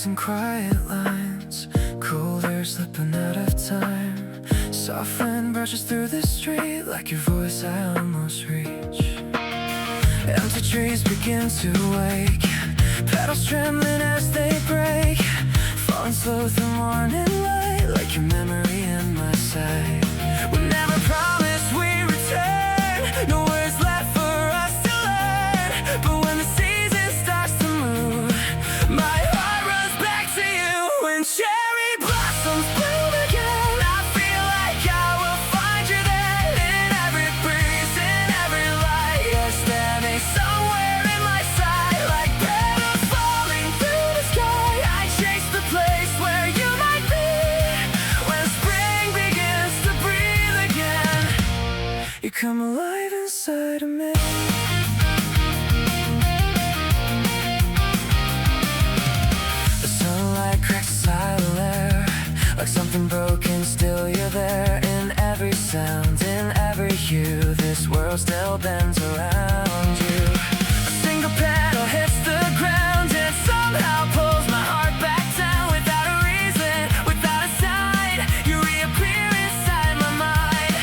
memories and quiet lines, cold air slipping out of time. Soft wind brushes through the street, like your voice I almost reach. Empty trees begin to wake, petals trembling as they break, falling slow through morning light, like your memory in my sight. We never promised we return, no words left for us to learn. But when the season starts to move, my heart runs back to you. When cherry blossoms bloom again, I feel like I will find you there. In every breeze, in every light, you're standing somewhere in my sight, like petals falling through the sky. I chase the place where you might be. When spring begins to breathe again, you come alive inside of me. The sunlight cracks the silent air, like something broken, still you're there. In every sound, in every hue, this world still bends around you. A single petal hits the ground and somehow pulls my heart back down. Without a reason, without a sign, you reappear inside my mind.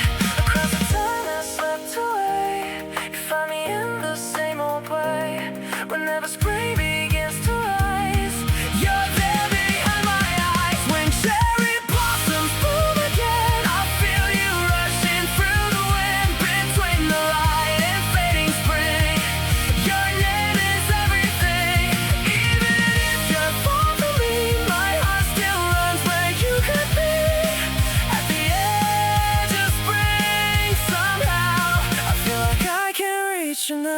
Across the time that slipped away, you find me in the same old way. Whenever spring begins to rise, you're there behind my eyes. When cherry blossoms bloom again, I feel you rushing through the wind. Between the light and fading spring, your name is everything. Even if you're far from me, my heart still runs where you could be. At the edge of spring, somehow I feel like I can reach you now.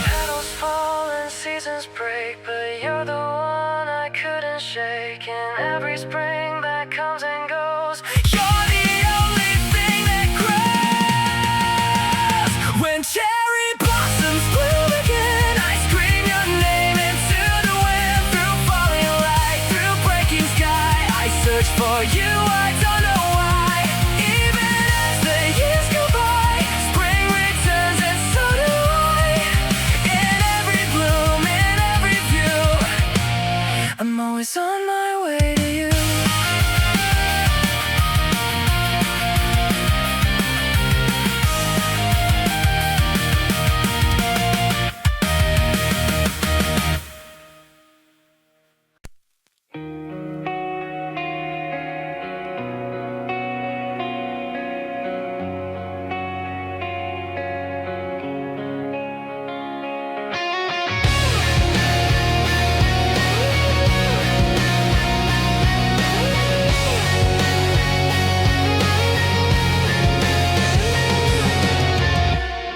Petals fall and seasons break, but you're the one I couldn't shake. In every spring that comes and goes, you're the only thing that grows. When cherry blossoms bloom again, I scream your name into the wind. Through falling light, through breaking sky, I search for you, I don't know why. Even as the years go by, spring returns and so do I. In every bloom, in every view, I'm always on my way to you.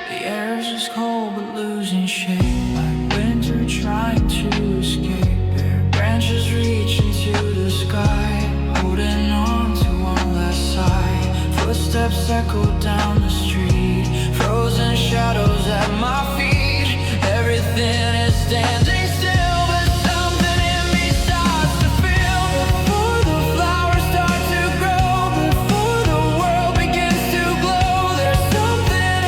The air is just cold but losing shape, like winter trying to escape. Bare branches reach into the sky, holding on to one last sigh. Footsteps echo down the street, frozen shadows at my feet. Everything is standing still, but something in me starts to feel. Before the flowers start to grow, before the world begins to glow, there's something I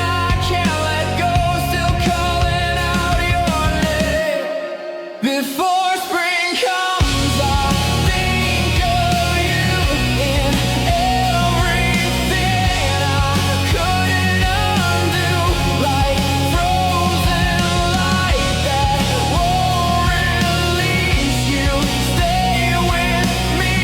can't let go, still calling out your name. Before spring comes, I'll think of you in everything I couldn't undo, like frozen light that won't release you. Stay with me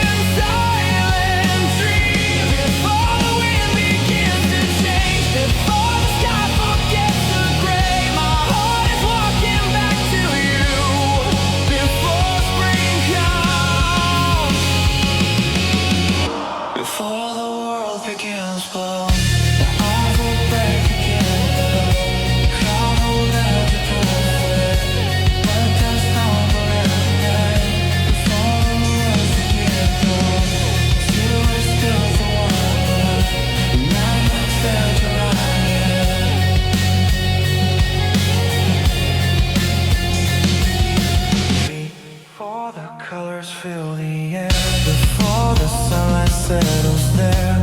in silent dreams. Before the wind begins to change, before the sky forgets the gray, my heart is walking back to you. Before spring comes, before the world begins blow, the eyes will break again. Cloud will never perfect, but there's no forever. Before the world begins blow, still is still for one, never fail to run. Before the colors fill the air, before the sunlight settles there,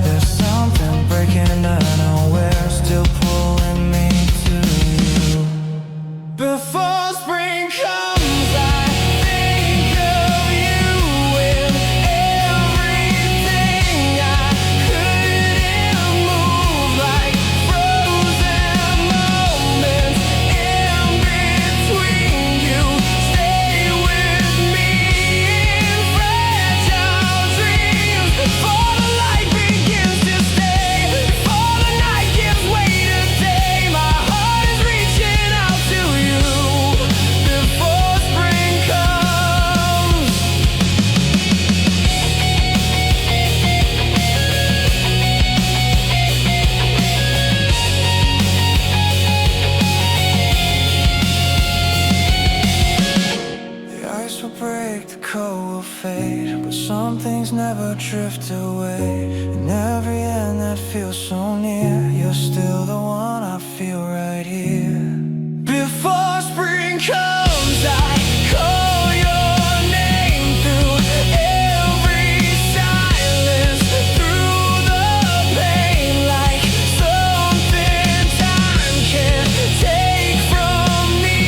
feel so near. You're still the one I feel right here. Before spring comes, I call your name through every silence, through the pain, like something time can't take from me.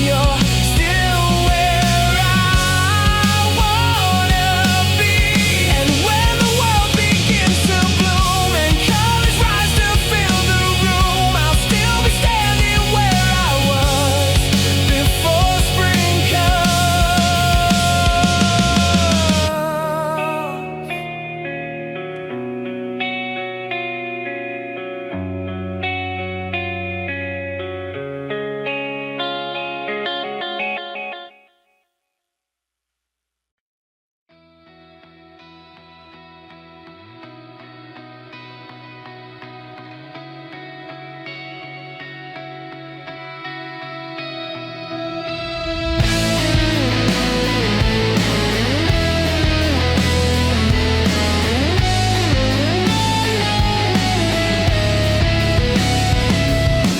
You're still where I wanna be. And when the world begins to bloom and colors rise to fill the room, I'll still be standing where I was before spring comes.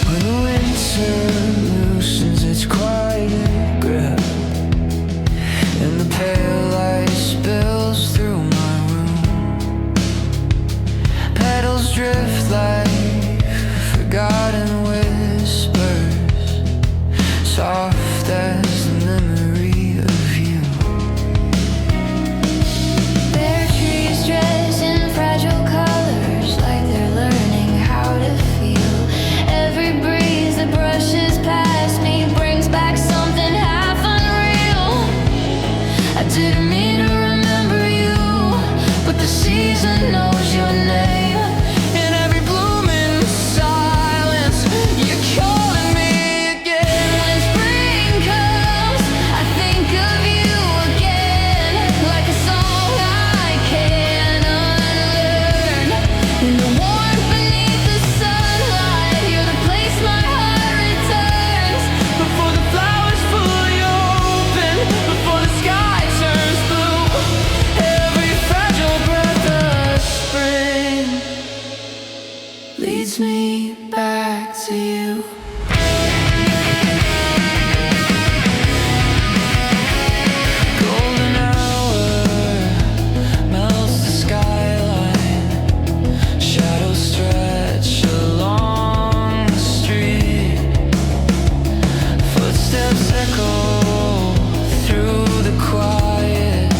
When winter loosens its quiet grip and the pale light spills through my room, petals drift like forgotten whispers, soft as the memory of you. Bare trees dressed in fragile colors, like they're learning how to feel. Every breeze that brushes past me brings back something half unreal. I didn't mean to remember you, but the season knows your name. In every blooming silence, you're calling me again. When spring comes, I think of you again, like a song I can't unlearn. In the warmth beneath the sunlight, you're the place my heart returns. Before the flowers fully open, before the sky turns blue, every fragile breath of spring leads me back to you. Golden hour melts the skyline, shadows stretch along the street, footsteps echo through the quiet,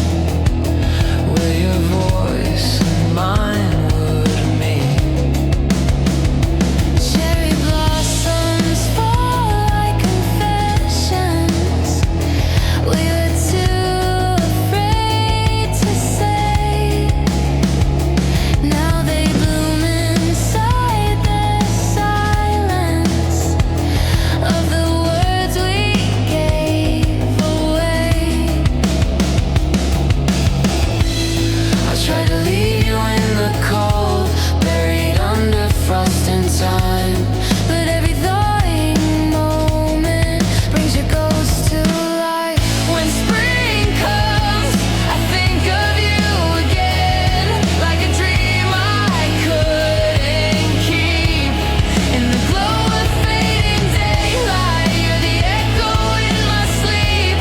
where your voice and mine would meet. Cherry blossoms fall like confessions we were too afraid to say. Now they bloom inside the silence of the words we gave away. I tried to leave you in the cold, buried under frost and time. But every thawing moment brings your ghost to life. When spring comes, I think of you again, like a dream I couldn't keep. In the glow of fading daylight, you're the echo in my sleep.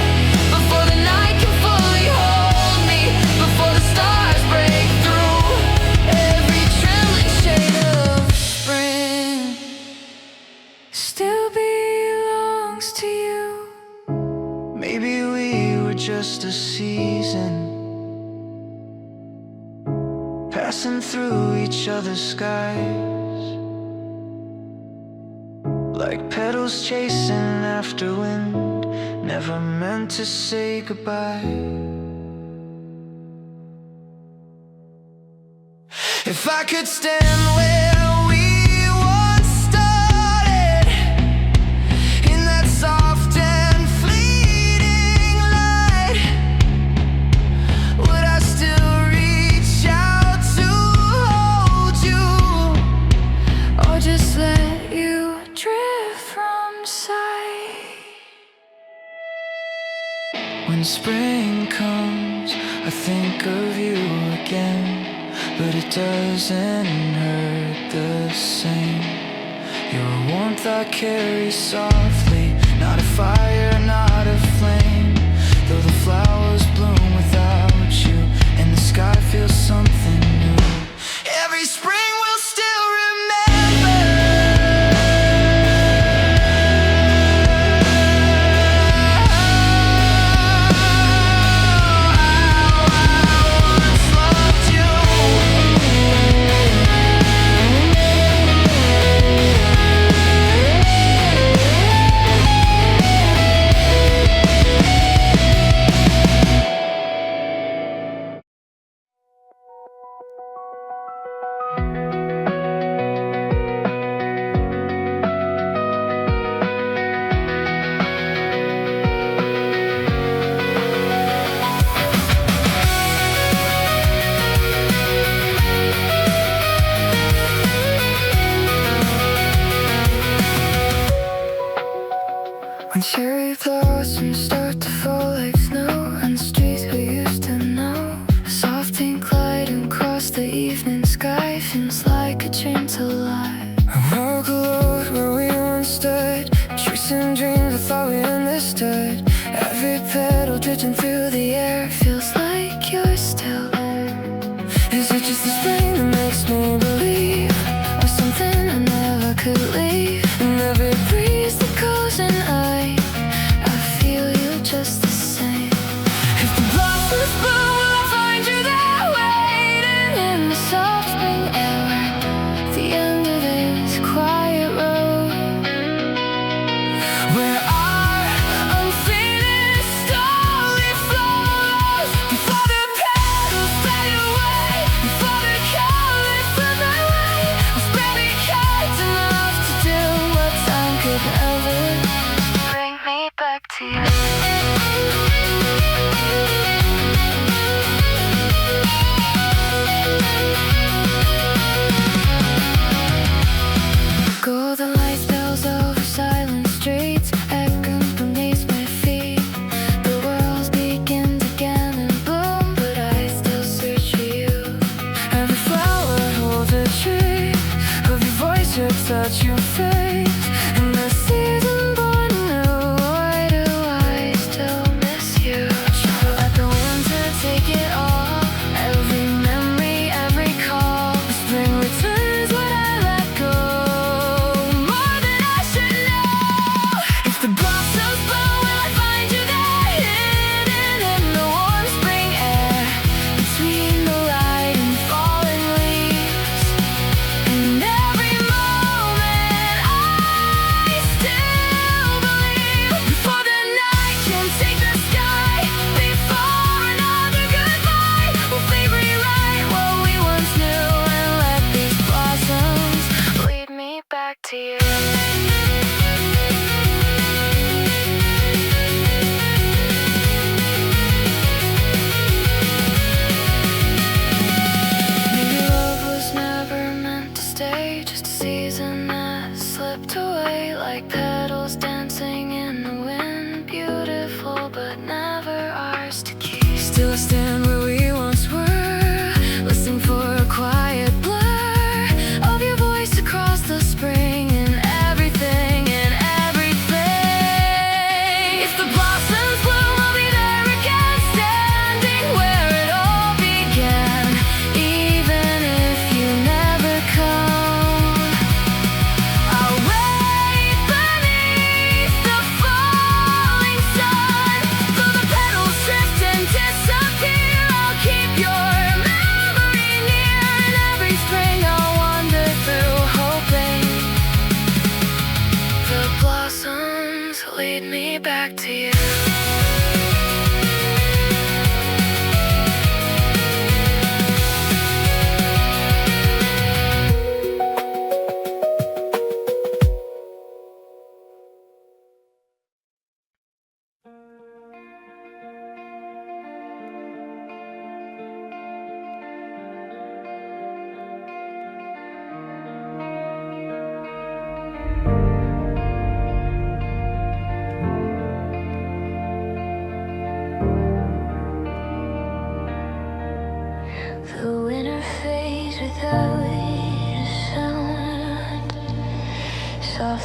Before the night can fully hold me, before the stars break through, every trembling shade of spring still belongs to you. Maybe we were just a season, passing through each other's skies, like petals chasing after wind, never meant to say goodbye. If I could stand where we once started, in that soft and fleeting light, would I still reach out to hold you, Or just let you drift from sight. When spring comes, I think of you again, but it doesn't hurt the same. Your warmth I carry softly, not a fire, not a flame. Though the flowers bloom without you, and the sky feels something new. Every spring will still remember. When cherry blossoms start to fall like snow on the streets we used to know, a soft pink light across the evening sky feels like a dream to life. A world glowed where we once stood, chasing dreams I thought we understood. Every petal drifting through the air feels like you're still there. Is it just the spring that makes me believe, or something I never could leave? And every breeze that goes and I feel you just the same. If the blossoms bloom, will I find you there, waiting in the soft spring air, at the end of this quiet road, where our unfinished story flows. Before the petals fade away, before the colors flood my way, I'll spread the cards enough to do what time could never. Bring me back to you. Golden light spills over silent streets, echoing beneath my feet. The worlds begin to again and bloom, but I still search for you. Every flower holds a tree of your voice, your touch, your face, and the season born anew. Why do I still miss you? Let the winter take it all, every memory, every call. The spring returns when I let go, more than I should know. If the blossoms blow, will I find you there, hidden in the warm spring air, between the light and falling leaves. In every moment I still believe, before the night can take the sky, before another goodbye, we'll fade rewrite what we once knew, and let these blossoms lead me back to you. Maybe love was never meant to stay, just a season that slipped away, like petals dancing in the wind. Beautiful, but never ours to keep. Still I stand where we once were, listening for a quiet blur of your voice across the spring, and everything, and everything. If the blossoms bloom, I'll be there again, standing where it all began. Even if you never come, I'll wait beneath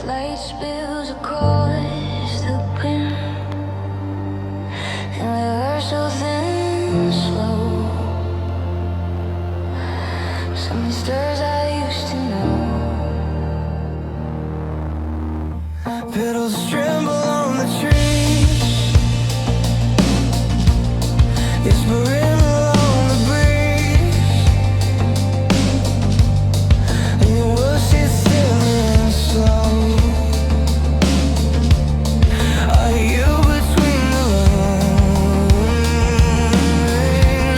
light spills across the wind, and we were so thin and slow. Some stars I used to know. Petals tremble on the trees, whispering along the breeze, and your words sit still and slow. I hear you between the lines.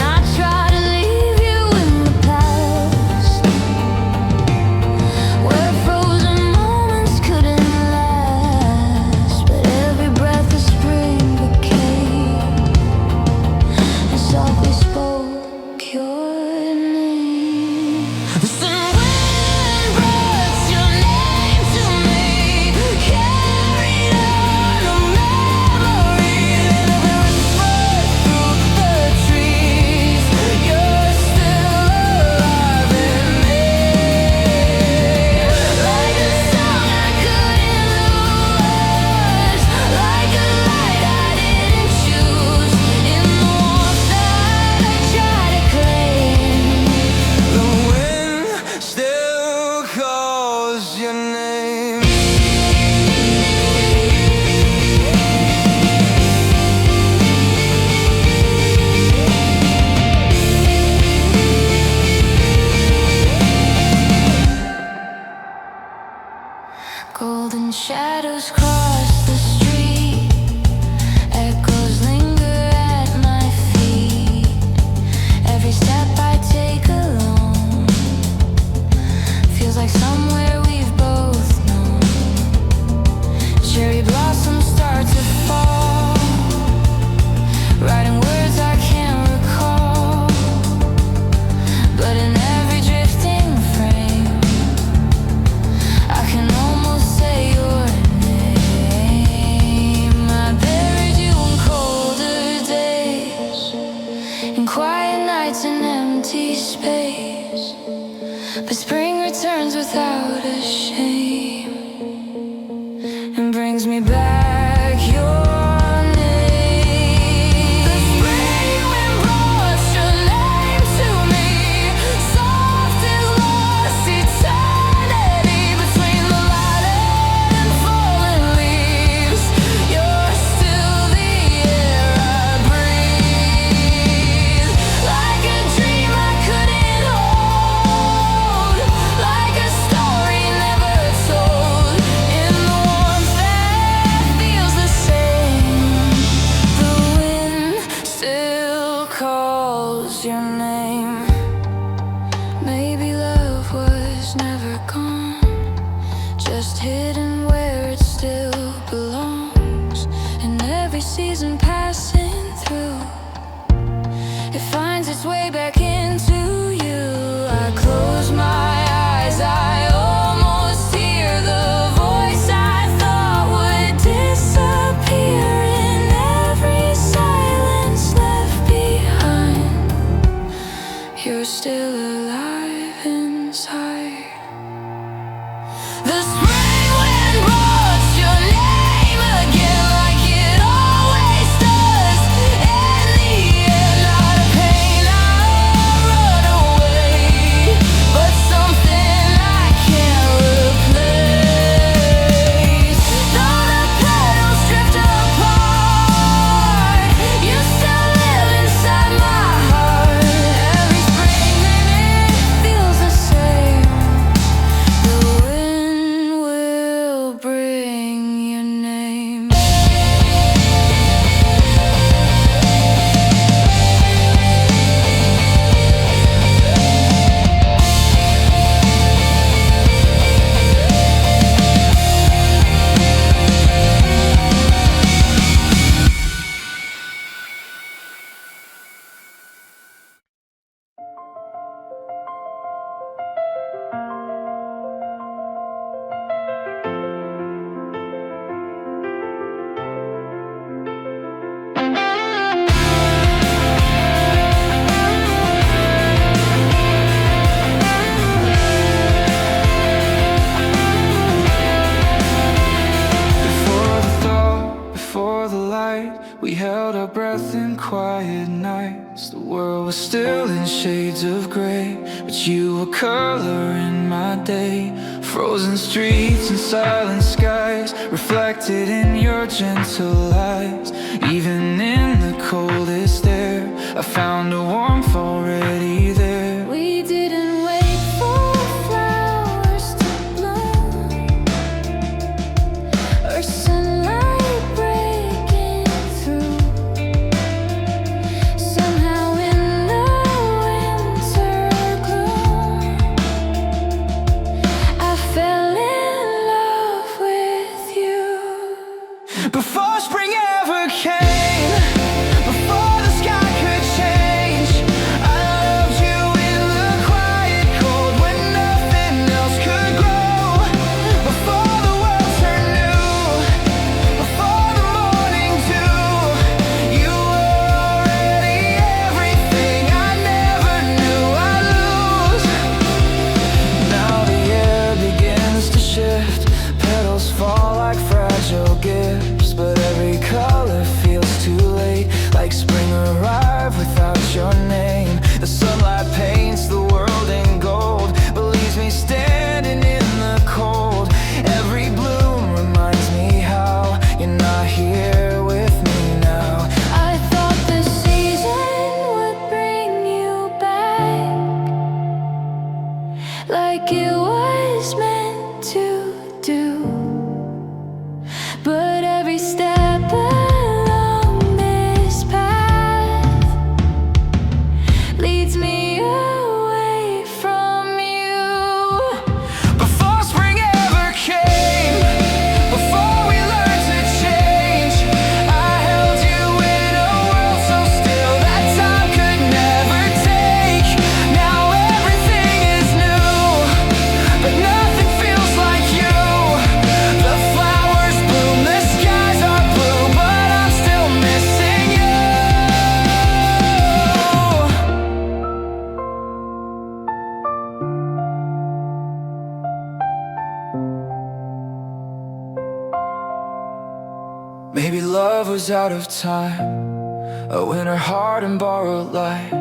I try to leave you in the past, where frozen moments couldn't last, but every breath of spring became, and softly spoke your name. The sun wind brought your name to me, carried on a memory that whispered through the trees. You're still alive in me, like a song I couldn't lose, like a light I didn't choose, in the warmth that I try to claim. The wind still calls your name. Golden shadows cross the street, echoes linger at my feet. Every step I take alone feels like somewhere we've both known. Cherry blossoms start to fall, writing words I can't recall, but in every drifting frame I can almost say your name. I buried you in colder days, in quiet nights and empty space, but spring returns without a shame and brings me back your name. The spring wind brought your name to me, soft as lost eternity between the light and fallen leaves. You're still the air I breathe, like a dream I couldn't hold, like a story never told, in the warmth that feels the same. The wind still calls your name. Maybe love was never gone, just hidden where it still belongs. In every season passing through, it finds its way back into you. I close my eyes, I almost hear the voice I thought would disappear in every silence left behind. You're still alive inside. The spring wind brought your name again, like it always does. In the air, not a pain I world was still in shades of gray, but you were color in my day. Frozen streets and silent skies reflected in your gentle eyes. Even in the coldest air, I found a warmth already there. We didn't wait for flowers to bloom or sunlight breaking through. Somehow in the winter gloom, I fell in love with you. Before spring ever came, before the sky could change, I loved you in the quiet cold when nothing else could grow. Before the world turned new, before the morning dew, you were already everything I never knew I'd lose. Now the air begins to shift, petals fall like fragile gifts, but every color feels too late, like spring arrived without your name. The sunlight paints the world in gold, but leaves me standing in the cold. Every bloom reminds me how you're not here with me now. I thought the season would bring you back, like it was meant to do. But every step along this path leads me away from you. Before spring ever came, before we learned to change, I held you in a world so still that time could never take. Now everything is new, but nothing feels like you. The flowers bloom, the skies are blue, but I'm still missing you. Maybe love was out of time, a winter heart and borrowed light.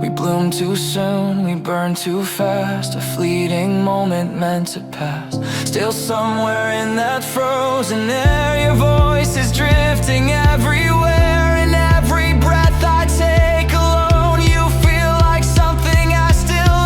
We bloomed too soon, we burned too fast, a fleeting moment meant to pass. Still somewhere in that frozen air, your voice is drifting everywhere. In every breath I take alone, you feel like something I still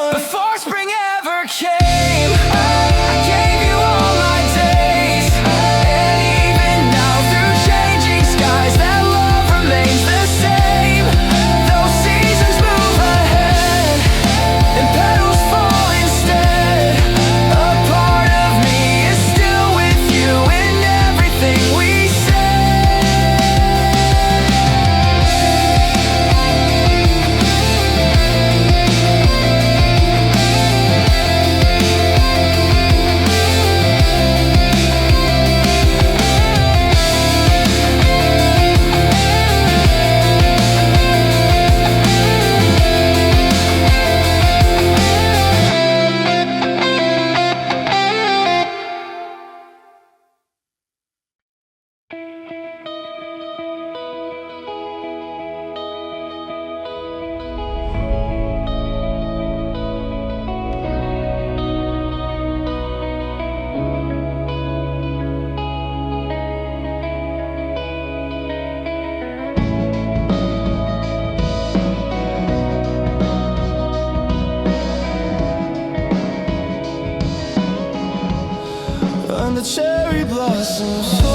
own. Before spring ever came, I gave you all my days, and even now through changing skies, that love remains the same. Those seasons move ahead, and petals fall instead. A part of me is still with you in everything we say. And the cherry blossoms so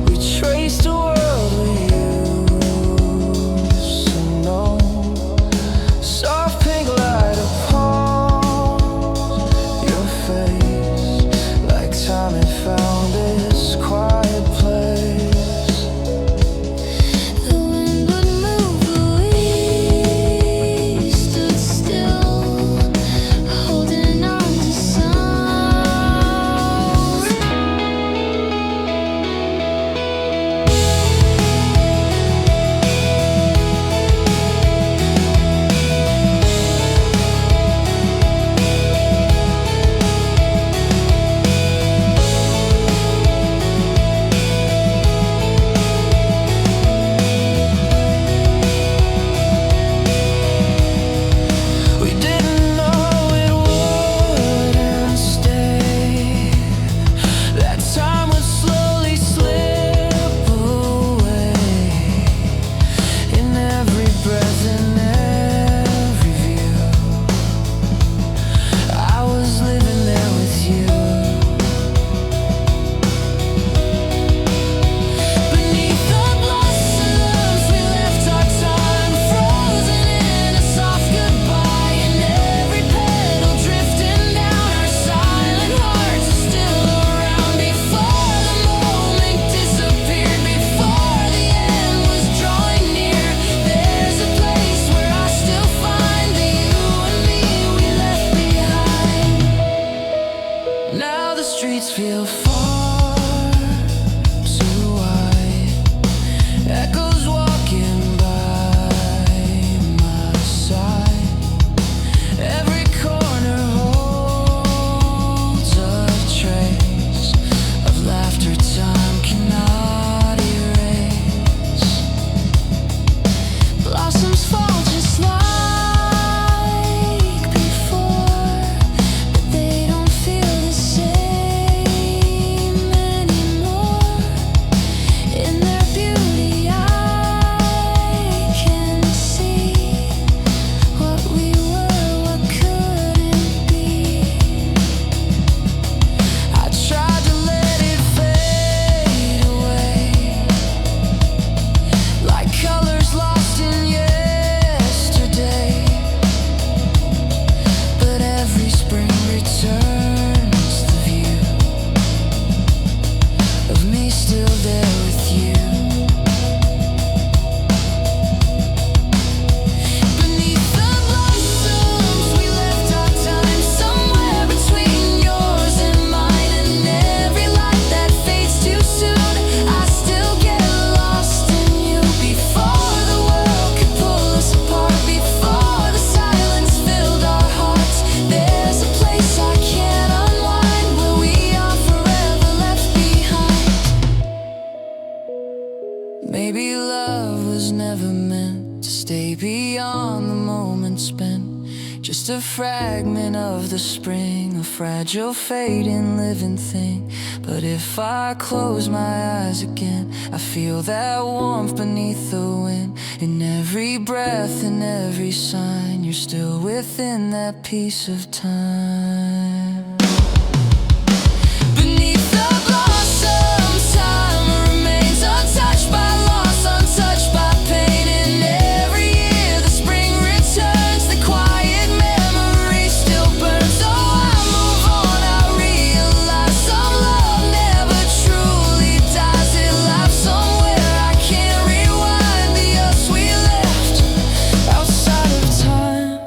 we traced a world we used to know. Soft pink light upon your face, like time had found this quiet place. The wind would move, but we stood still, holding on to something. stay beyond the moment spent. Just a fragment of the spring, a fragile fading living thing. But if I close my eyes again, I feel that warmth beneath the wind. In every breath, in every sign, you're still within that piece of time. Beneath the blossoms, time remains untouched by loss, untouched by pain. And every year the spring returns, the quiet memory still burns. So I move on, I realize some love never truly dies. It lives somewhere I can't rewind, the us we left outside of time.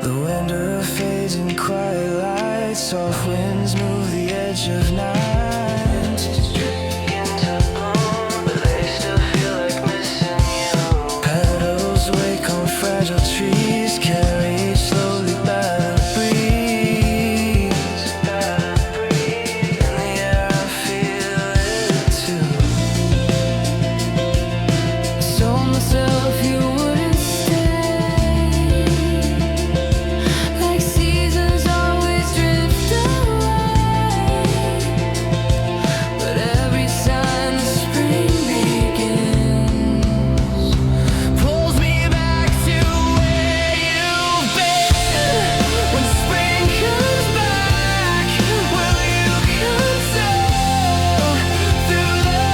The winter fades in quiet light, soft winds move the edge of night. But they still feel like missing you. Petals wake on fragile trees, carried slowly by the breeze. In the air I feel it too. I told myself you wouldn't stay, like seasons always drift away. But every time the spring begins, pulls me back to where you've been. When spring comes back, will you come too? Through the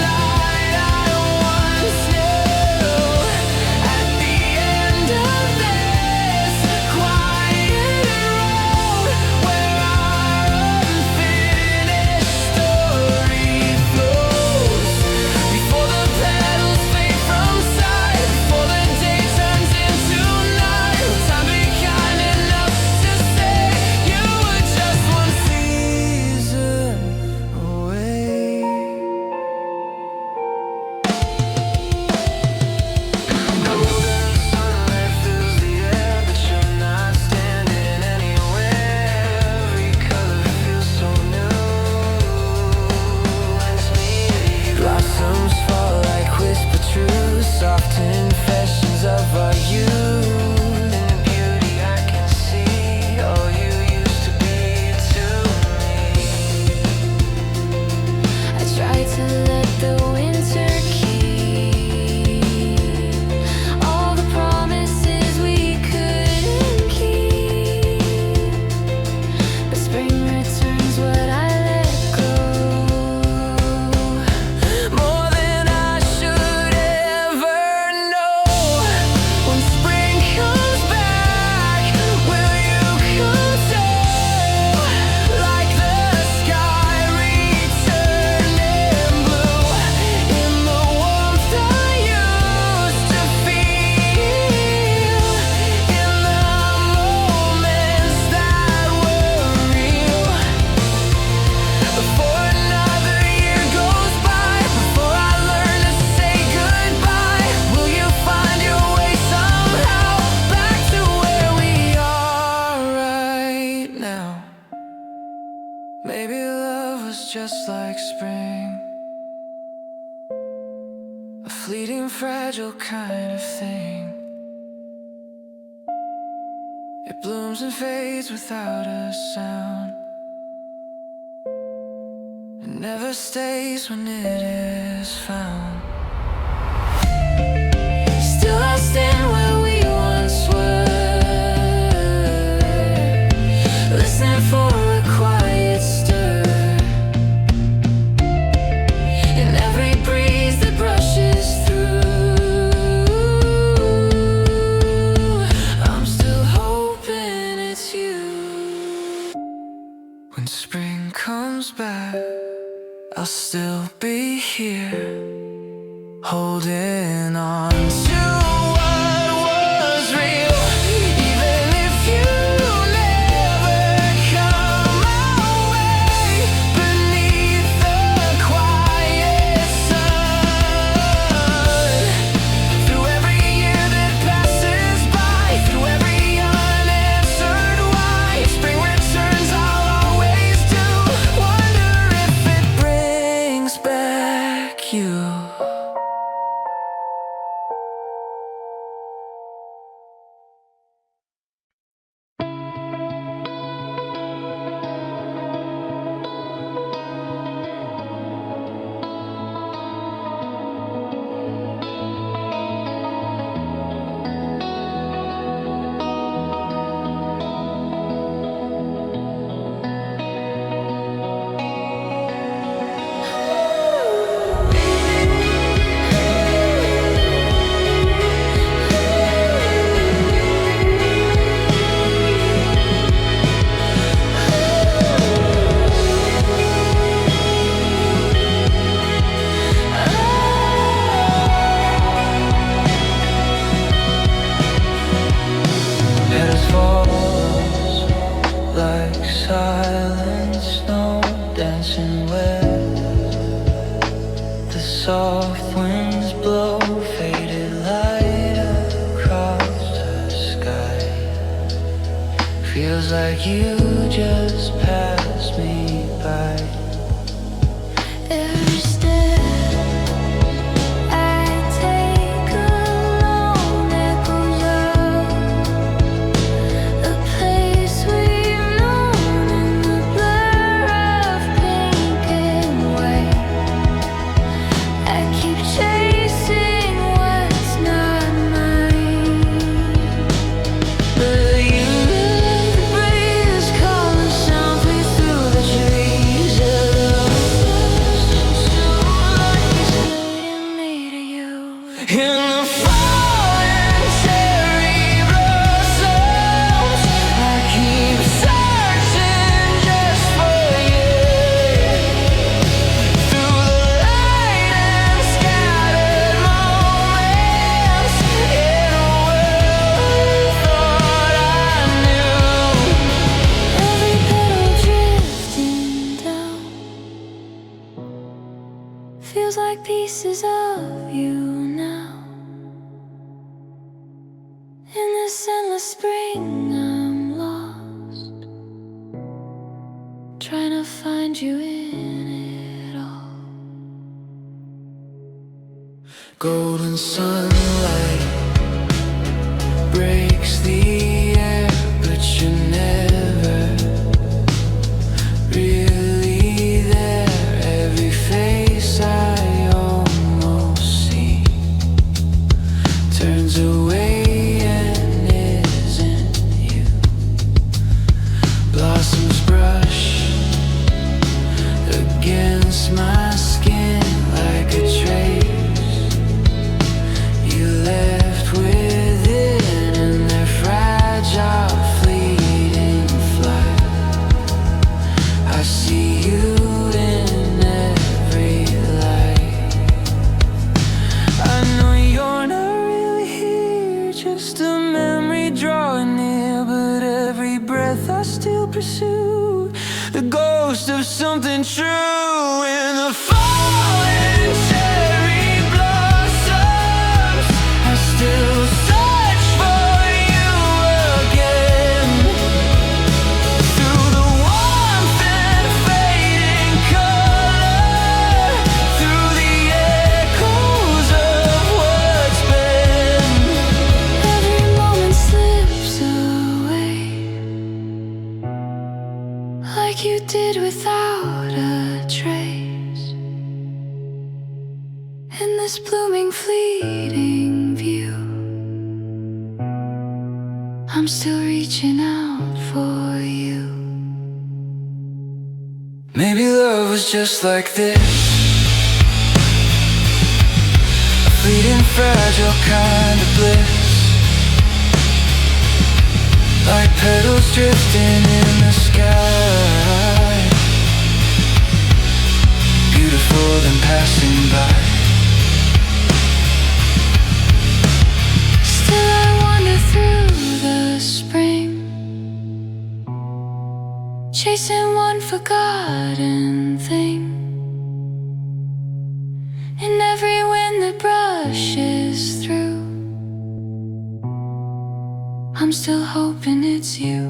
night I once knew. At the end of this quiet road, where our unfinished story flows. Before the petals fade from sight, before the day turns into night, will time be kind enough to say you were just one season away? Golden sunlight fills the air, but you're not standing anywhere. Every color feels so new. It's me and you. Blossoms fall like whispered truths, soft confessions of our youth. In the beauty I can see all you used to be to me. I tried to let the winter keep all the promises we couldn't keep. But spring returns what I let go. More than I should ever know. When spring comes back, will you come too? Like the sky returning blue, in the warmth I used to feel, in the moments that were real. Before another year goes by, before I learn to say goodbye, will you find your way somehow back to where we are right now? Maybe love was just like spring, a fleeting, fragile kind of thing. It blooms and fades without a sound. It never stays when it is found. Still I stand where we once were, listening for a quiet stir. I'll still be here, holding on to what was real. Even if you never come my way, beneath the quiet sun, through every year that passes by, through every unanswered why, spring returns, I'll always do wonder if it brings back you. Petals falls like silent snow, dancing with the soft winds blow, faded light across the sky. Feels like you just passed me by. Every step I take alone echoes of a place we've known in the blur of pink and white. I keep chasing what's not mine, but you let the breeze calling softly through the trees. Leading me to you. In the falling cherry blossoms, I keep searching just for you. Through the light and scattered moments, in a world I thought I knew. Every petal drifting down feels like pieces of you now. In this endless spring I'm lost, trying to find you in it all. Golden sunlight breaks the air, but you're never really there. Every face I almost see turns away and isn't you. Blossoms brush against my skin like a trace you left within, and their fragile fleeting flight. I see you in every light. I know you're not really here, just a memory drawing near, but every breath I still pursue the ghost of something true. In the falling cherry blossoms, I still search for you again. Through the warmth and fading color, through the echoes of what's been. Every moment slips away, like you did without a trace. In this blooming fleeting view, I'm still reaching out for you. Maybe love was just like this, a fleeting, fragile kind of bliss. Like petals drifting in the sky, beautiful passing by. Still I wander through the spring, chasing one forgotten thing. And every wind that brushes through, I'm still hoping it's you.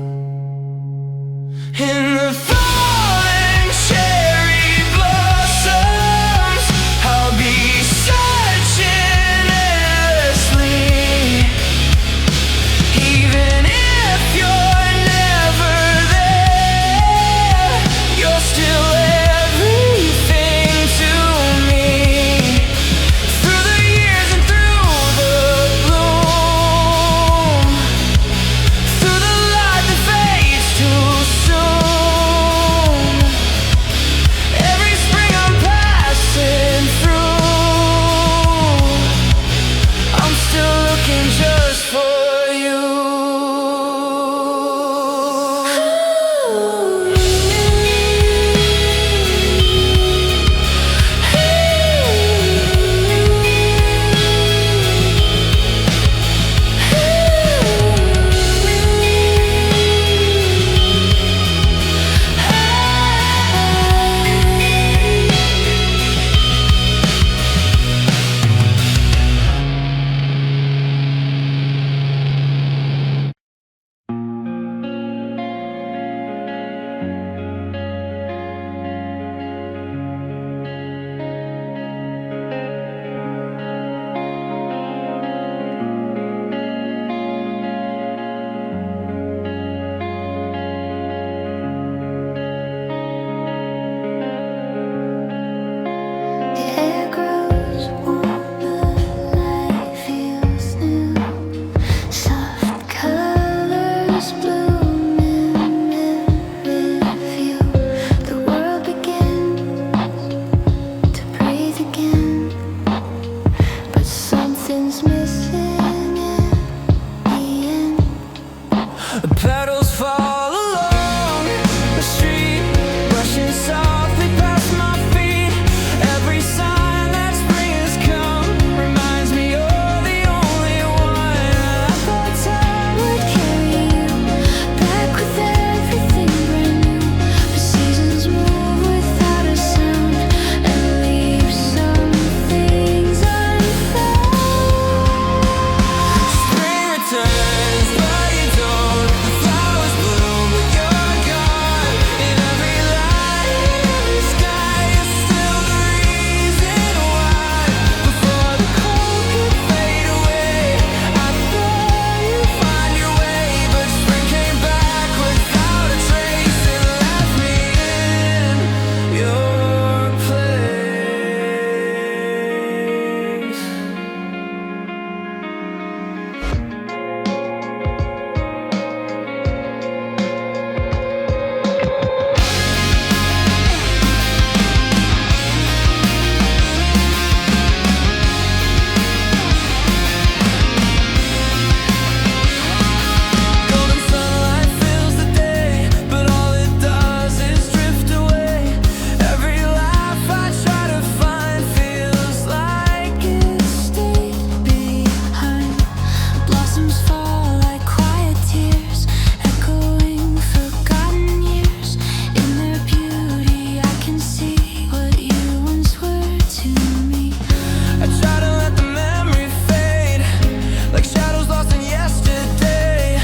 In the falling cherry blossoms, I'll be searching endlessly. Even if you're never there, you're still everything to me. Through the years and through the bloom, through the light that fades too soon. Every spring I'm passing through, I'm still looking just for you. The air grows warmer, light feels new. Soft colors bloom in every view. The world begins to breathe again, but something's missing in the end. The petals fall along the street, brushing softly past my feet. Every sign that spring has come reminds me you're the only one. I thought time would carry you back with everything brand new, but seasons move without a sound and leave some things unfound. Spring returns, but you don't. The flowers bloom, but you're gone. In every light, in every sky, you're still the reason why. Before the cold could fade away, I thought you'd find your way, but spring came back without a trace and left me in your place. Golden sunlight fills the day, but all it does is drift away. Every laugh I try to find feels like it stayed Behind, blossoms fall like quiet tears, echoing forgotten years. In their beauty, I can see what you once were to me. I try to let the memory fade, like shadows lost in yesterday.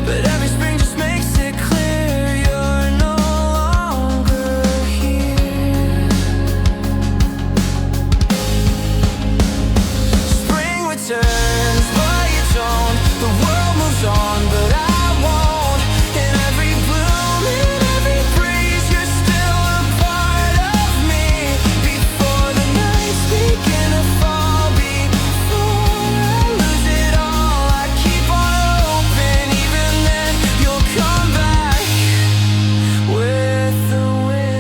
But every spring just makes it clear you're no longer here. Spring returns, but you don't. The world moves on, but I won't. In every bloom, in every breeze, you're still a part of me. Before the nights begin to fall, before I lose it all, I keep on hoping. Even then, you'll come back with the wind.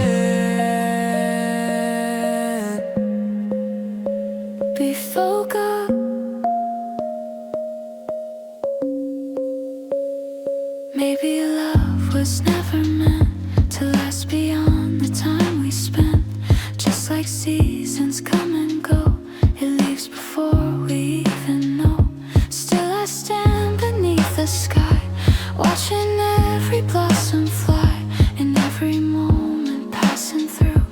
Be focused. Maybe love was never meant to last beyond the time we spent. Just like like seasons come and go. It leaves before we even know. Still I stand beneath the sky, watching every blossom fly. In every moment passing through,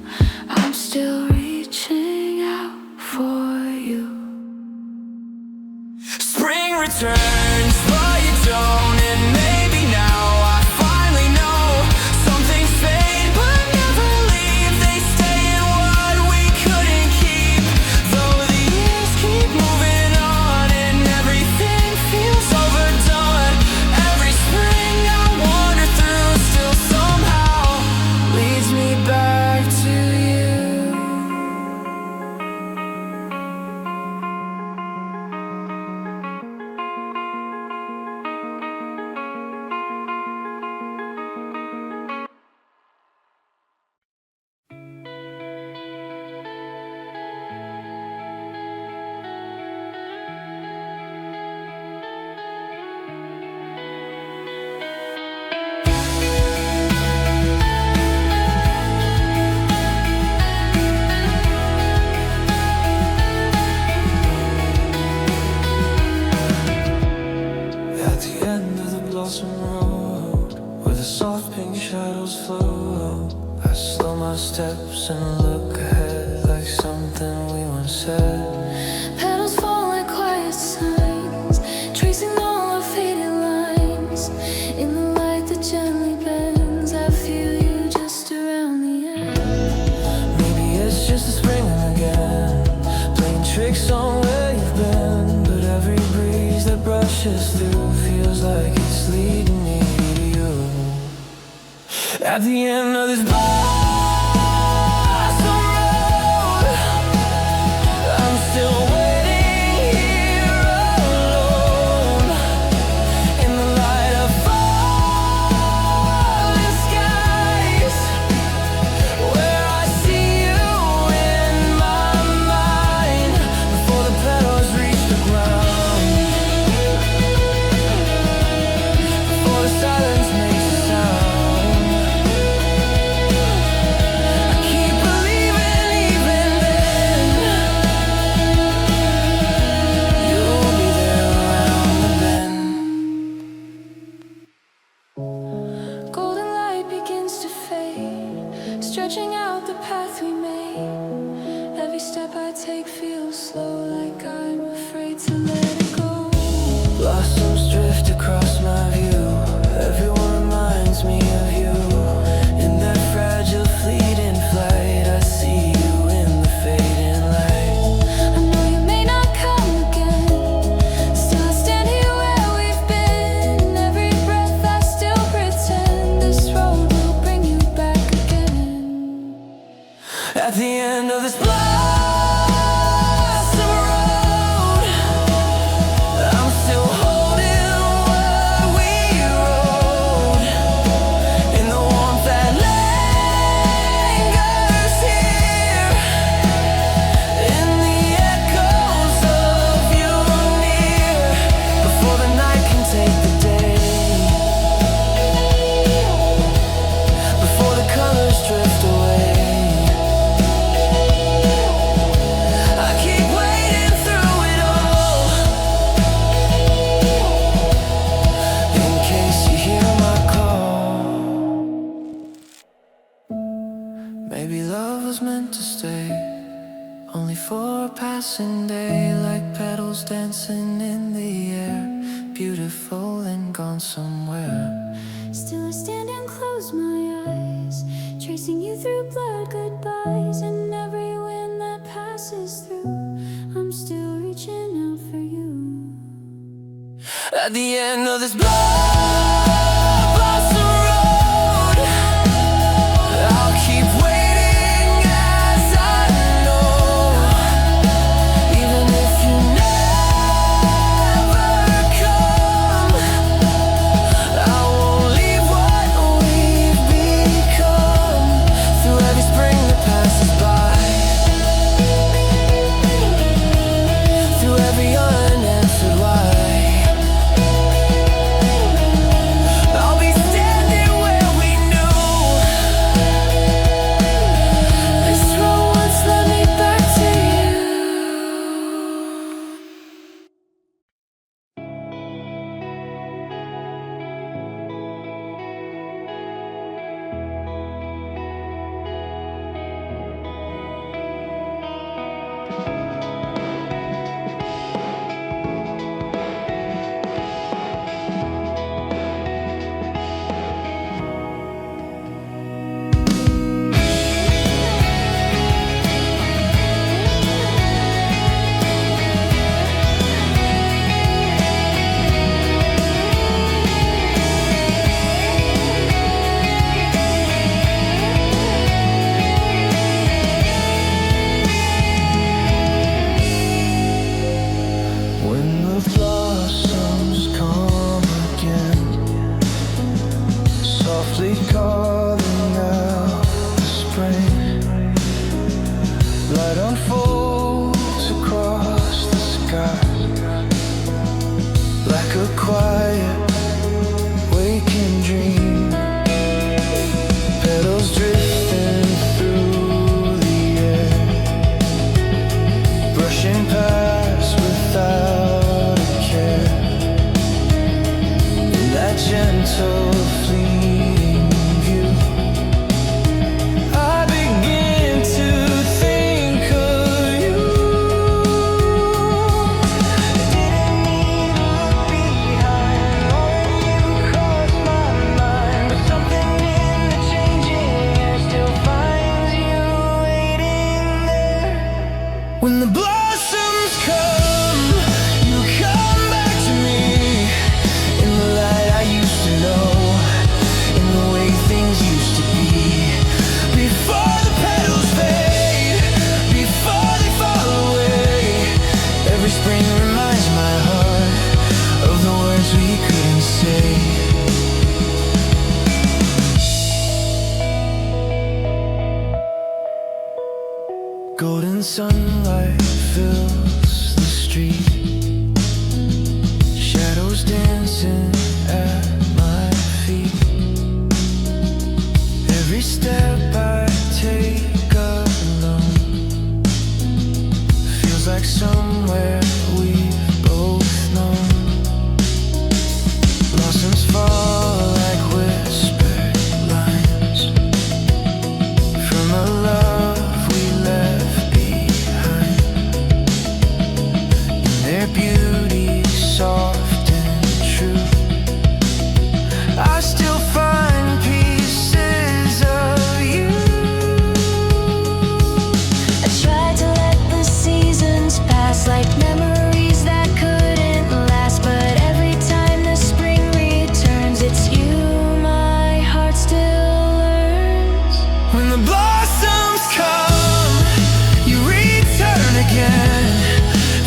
I'm still reaching out for you. Spring returns, but you don't. And maybe now I finally know. Some things fade but never leave. They stay in what we couldn't keep. Though the years keep moving on and everything feels overdone. Every spring I wander through still somehow leads me back to you. At the end of the blossom road, where the soft pink shadows flow, I slow my steps and look ahead like something we once said. Petals fall like quiet signs, tracing all our faded lines. In the light that gently bends, I feel you just around the end. Maybe it's just the spring again, playing tricks on where you've been. But every breeze that brushes through feels like it's leading me to you. At the end of this blossom road, I'm still waiting here alone. In the light of falling skies, where I see you in my mind. Before the petals reach the ground, before the silence makes a sound, I keep believing even then you'll be there around the bend. Golden light begins to fade, stretching out the path we made. Every step I take feels slow, like I'm afraid to let it go. Blossoms drift across my view. Everyone reminds me of you. In that fragile fleeting flight, I see you in the fading light. I know you may not come again, still I stand here where we've been. Every breath I still pretend this road will bring you back again. At the end of this blossom road, I'm still holding what we wrote. In the warmth that lingers here, in the echoes of you near. Before the night can take the day, before the colors drift away, I keep waiting through it all, in case you hear my call. Maybe love was meant to stay, only for a passing day, like petals dancing in the air, beautiful and gone somewhere. Still I stand and close my eyes, tracing you through blurred goodbyes. And every wind that passes through, I'm still reaching out for you. At the end of this blossom road, I'll keep waiting as I know. Even if you never come, I won't leave what we've become. Through every spring that passes by, through every unanswered why, Light unfolds across the sky like a quiet waking dream. Petals drifting through the air, brushing past without a care. In that gentle fleeting view, I begin to think of you. I didn't need to look behind, only you crossed my mind. But something in the changing air still finds you waiting there. When the blossoms come, you come back to me. In the light I used to know, in the way things used to be. Before the petals fade, before they fall away, every spring reminds my heart of the words we couldn't say. Golden sunlight fills the street, shadows dancing at my feet. Every step I take alone feels like somewhere we've both known. Blossoms fall like whispered lines from a love we left behind. In their beauty soft and true, I still find pieces of you. I tried to let the seasons pass like memories that couldn't last, but every time the spring returns, it's you my heart still learns. When the blossoms come, you return again,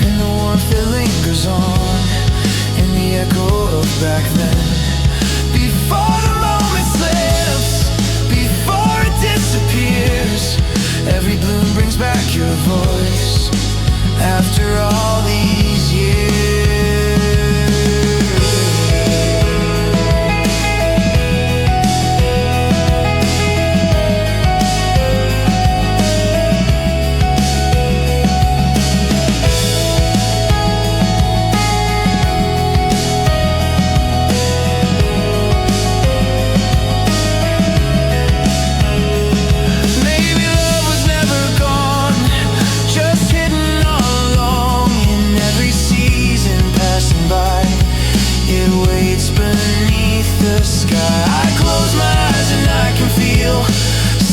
and the warmth that lingers on, and the echo of back then. Before the moment slips, before it disappears, every bloom brings back your voice after all these years. Maybe love was never gone, just hidden all along in every season passing by. It waits beneath the sky. I close my eyes and I can feel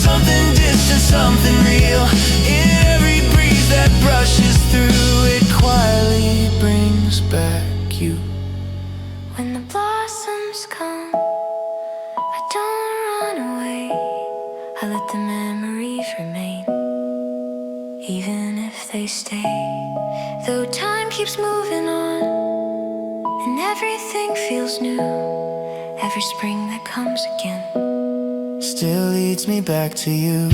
something distant, something real. In every breeze that brushes through, it quietly brings back you. When the blossoms come, I don't run away. I let the memories remain, even if they stay. Though time keeps moving on, and everything feels new, every spring that comes again Still leads me back to you.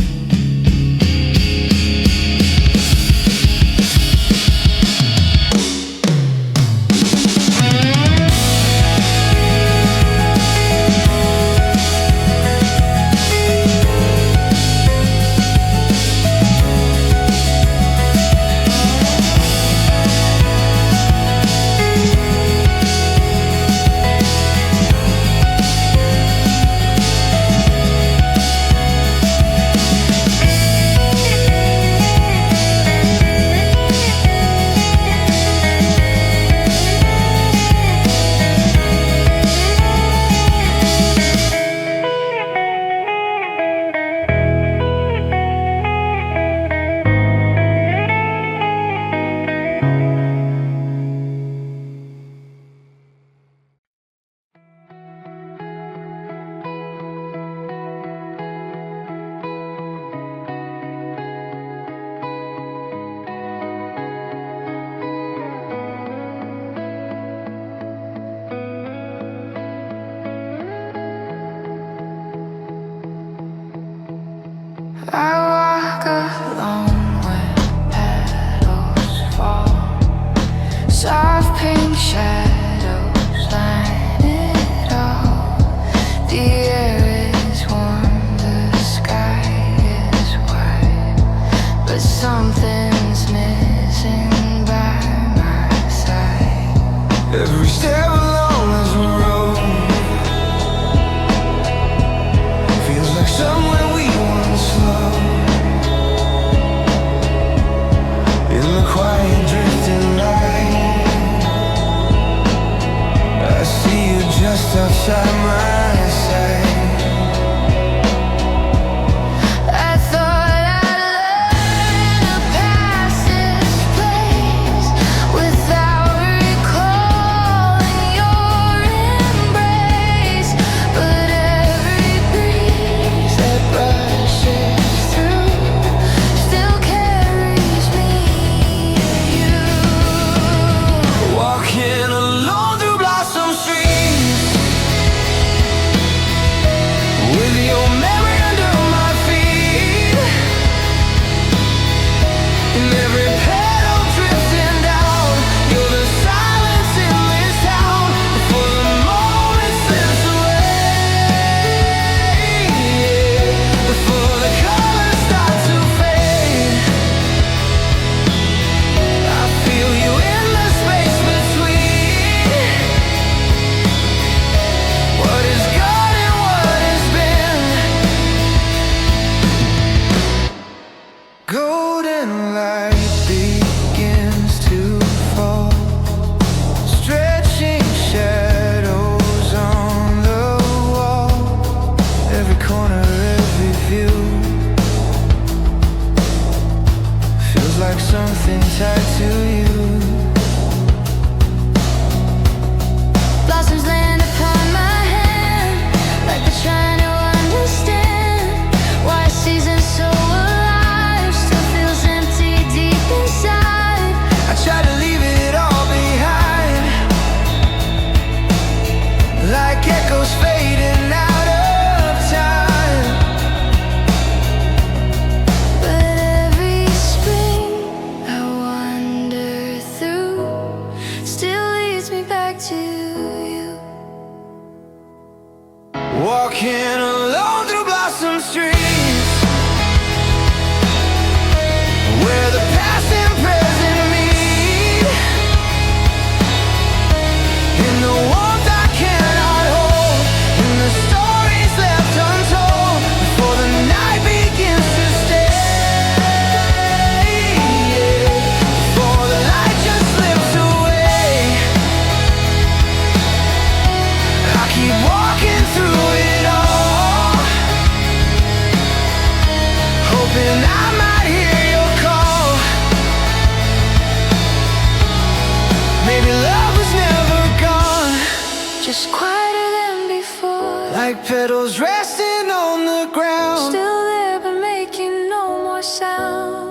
like petals resting on the ground. Still there but making no more sound.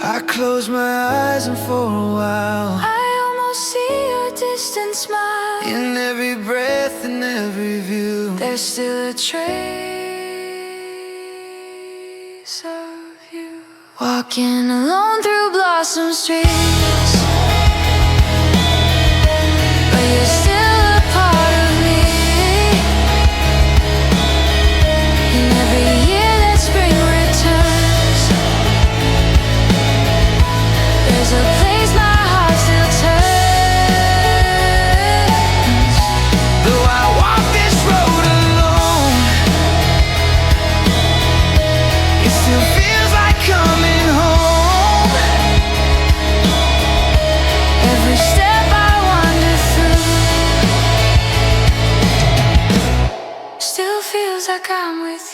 I close my eyes and for a while I almost see your distant smile. in every breath and every view. There's still a trace of you. Walking alone through blossom streets, but you're still a part of me. And every year that spring returns, there's a place my heart still turns. Though I walk this road alone, it still feels like coming home. Every step I wander through still feels like I'm with you.